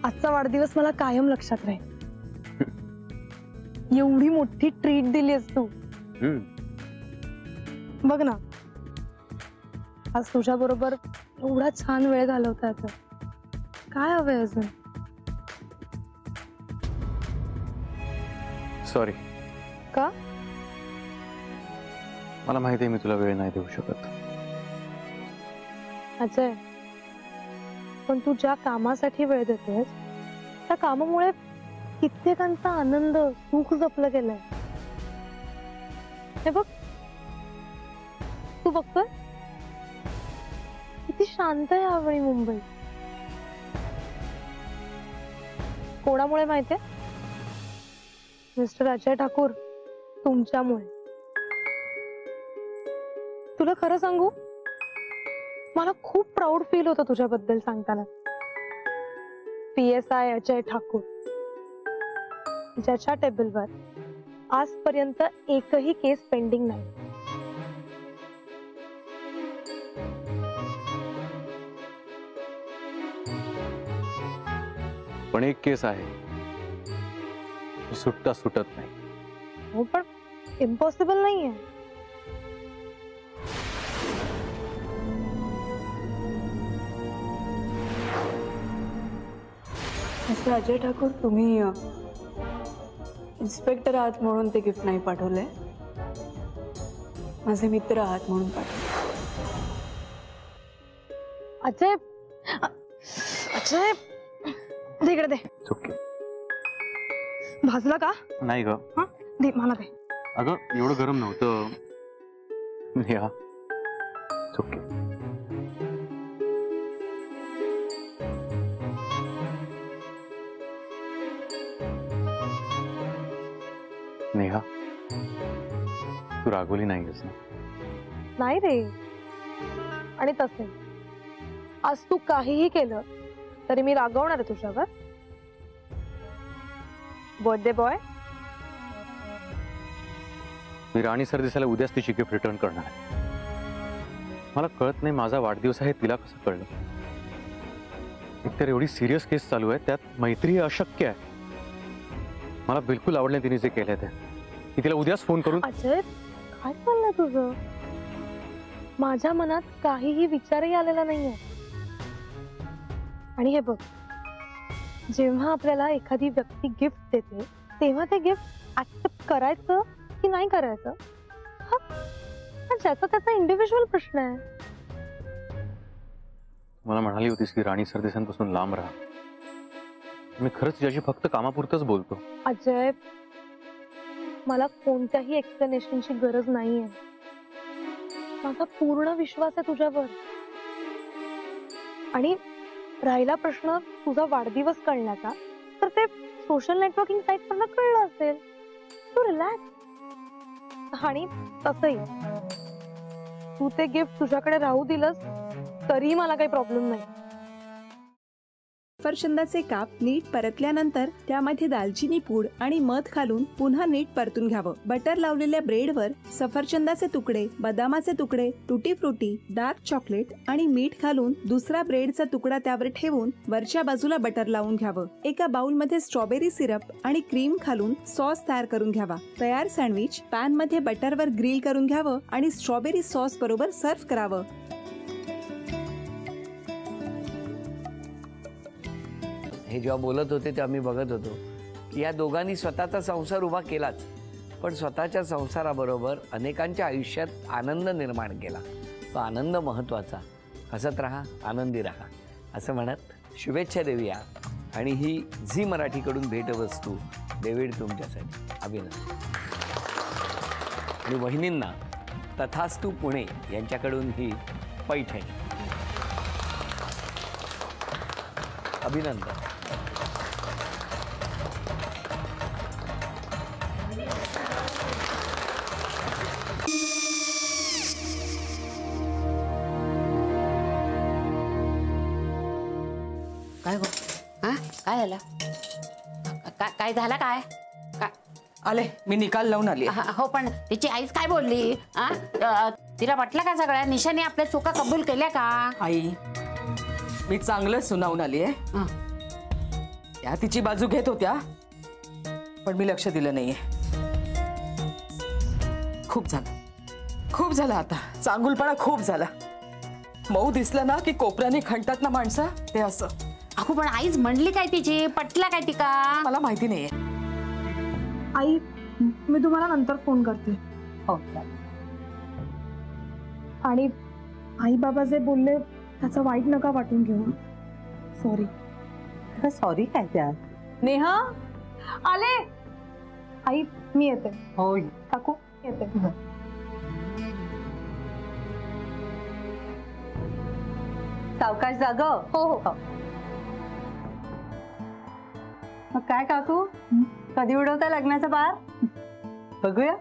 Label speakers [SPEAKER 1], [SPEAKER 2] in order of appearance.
[SPEAKER 1] आजचा वाढदिवस मला कायम लक्षात राहील. एवढी मोठी ट्रीट दिलीस तू. बघ ना, आज तुझ्या बरोबर एवढा छान वेळ घालवता येतो. काय हवंय अजून?
[SPEAKER 2] सॉरी.
[SPEAKER 1] का?
[SPEAKER 2] मला माहिती आहे मी तुला वेळ नाही देऊ शकत.
[SPEAKER 1] अजय, पण तू ज्या कामासाठी वेळ देतेस त्या कामामुळे कित्येकांचा आनंद सुख जपलं गेलंय. हे बघ, तू बघतोय किती शांत आहे यावेळी मुंबई. कोणामुळे माहितीये? मिस्टर अजय ठाकूर, तुमच्यामुळे. तुला खरं सांगू, मला खूप प्राऊड फील होतं तुझ्याबद्दल सांगताना. PSI अजय ठाकूर, ज्याच्या टेबलवर आजपर्यंत एकही केस पेंडिंग नाही.
[SPEAKER 2] पण एक केस आहे, सुटता सुटत नाही.
[SPEAKER 1] हो, पण इम्पॉसिबल नाहीये.
[SPEAKER 3] मिस्टर अजय ठाकूर, तुम्ही इन्स्पेक्टर आहात म्हणून ते गिफ्ट नाही पाठवलंय, माझे मित्र आहात म्हणून पाठवले.
[SPEAKER 1] अजय, अजय, तिकडे दे.
[SPEAKER 2] ओके.
[SPEAKER 1] भाजला का?
[SPEAKER 2] नाही ग.
[SPEAKER 1] दे मला दे.
[SPEAKER 2] अगं एवढं गरम नव्हतं. नेहा, ओके. नेहा, तू रागवली नाहीस ना?
[SPEAKER 1] नाही रे. आणि तसे आज तू काहीही केलं तरी मी रागवणार आहे तुझ्यावर. बर्थडे बॉय,
[SPEAKER 2] मी राणी सरदेसाईला उद्याच तिची गिफ्ट रिटर्न करणार आहे. मला कळत नाही माझा वाढदिवस आहे तिला कसं कळलं. एकतर एवढी सिरियस केस चालू आहे, त्यात मैत्री अशक्य आहे. मला बिलकुल आवडले तिने जे केले ते. मी तिला उद्याच फोन करून.
[SPEAKER 1] अजय, काय चाललंय तुझं? माझ्या मनात काहीही विचारही आलेला नाहीये. आणि हे बघ, जेव्हा आपल्याला एखादी व्यक्ती गिफ्ट देते तेव्हा ते गिफ्ट ऍक्सेप्ट करायचं की नाही करायचं हा ज्याचा त्याचा इंडिव्हिज्युअल प्रश्न आहे.
[SPEAKER 2] मला म्हणाली होतीस की राणी सरदेसाईंपासून लांब राहा. मी खरंच तुझ्याशी फक्त कामापुरतच बोलतो.
[SPEAKER 1] अजय, मला कोणत्याही एक्सप्लेनेशनची गरज नाहीये. माझा पूर्ण विश्वास आहे तुझ्यावर. आणि राहिला प्रश्न तुझा वाढदिवस कळण्याचा, तर ते सोशल नेटवर्किंग साईट वरनं कळलं असेल. तू रिलॅक्स. आणि तसंही तू ते गिफ्ट तुझ्याकडे राहू दिलंस तरी मला काही प्रॉब्लेम नाही.
[SPEAKER 4] सफरचंदाचे काप नीट परतल्यानंतर त्यामध्ये दालचिनी पूड आणि मध घालून पुन्हा नीट परतून घ्यावं. बटर लावलेल्या ब्रेडवर सफरचंदाचे तुकडे, बदामाचे तुकडे, टुटी फ्रुटी, डार्क चॉकलेट आणि मीठ घालून दुसरा ब्रेडचा तुकडा त्यावर ठेवून वरच्या बाजूला बटर लावून घ्यावं. एका बाउलमध्ये स्ट्रॉबेरी सिरप आणि क्रीम घालून सॉस तयार करून घ्यावा. तयार सँडविच पॅन मध्ये बटरवर ग्रिल करून घ्यावं आणि स्ट्रॉबेरी सॉस बरोबर सर्व्ह करावं.
[SPEAKER 5] हे जेव्हा बोलत होते तेव्हा मी बघत होतो की या दोघांनी स्वतःचा संसार उभा केलाच, पण स्वतःच्या संसाराबरोबर अनेकांच्या आयुष्यात आनंद निर्माण केला. तो आनंद महत्त्वाचा. हसत राहा, आनंदी राहा असं म्हणत शुभेच्छा देऊया. आणि ही झी मराठीकडून भेटवस्तू डेव्हिड तुमच्यासाठी. अभिनंदन. आणि वहिनींना तथास्तू पुणे यांच्याकडून ही पैठणी. अभिनंदन.
[SPEAKER 6] काय गो? हा काय झालं? काय झालं? काय
[SPEAKER 7] आले मी निकाल लावून आली.
[SPEAKER 6] हो, पण तिची आईच काय बोलली? तिला वाटलं का सगळ्या निशाने आपल्या चुका कबूल केल्या का?
[SPEAKER 7] आई मी चांगलं सुनावून आली आहे.
[SPEAKER 6] हं.
[SPEAKER 7] त्या तिची बाजू घेत होत्या पण मी लक्ष दिलं नाहीये. खूप झालं आता. चांगुलपणा खूप झाला. मऊ दिसलं ना की कोपऱ्याने खणतात ना माणसं, ते असं.
[SPEAKER 6] अगो पण आईच म्हणली काय तिची, पटला काय ती का?
[SPEAKER 7] मला माहिती नाहीये.
[SPEAKER 1] आई मी तुम्हाला नंतर फोन करते.
[SPEAKER 6] हो
[SPEAKER 1] आणि आई बाबा जे बोलले त्याचं वाईट नका वाटून घेऊ. सॉरी.
[SPEAKER 8] सॉरी काय त्यात?
[SPEAKER 1] नेहा आले. आई मी येते.
[SPEAKER 8] हो
[SPEAKER 1] काकू येते.
[SPEAKER 8] सावकाश जाग.
[SPEAKER 1] हो हो.
[SPEAKER 8] मग काय काकू, कधी उडवता लग्नाचा बार? बघूया.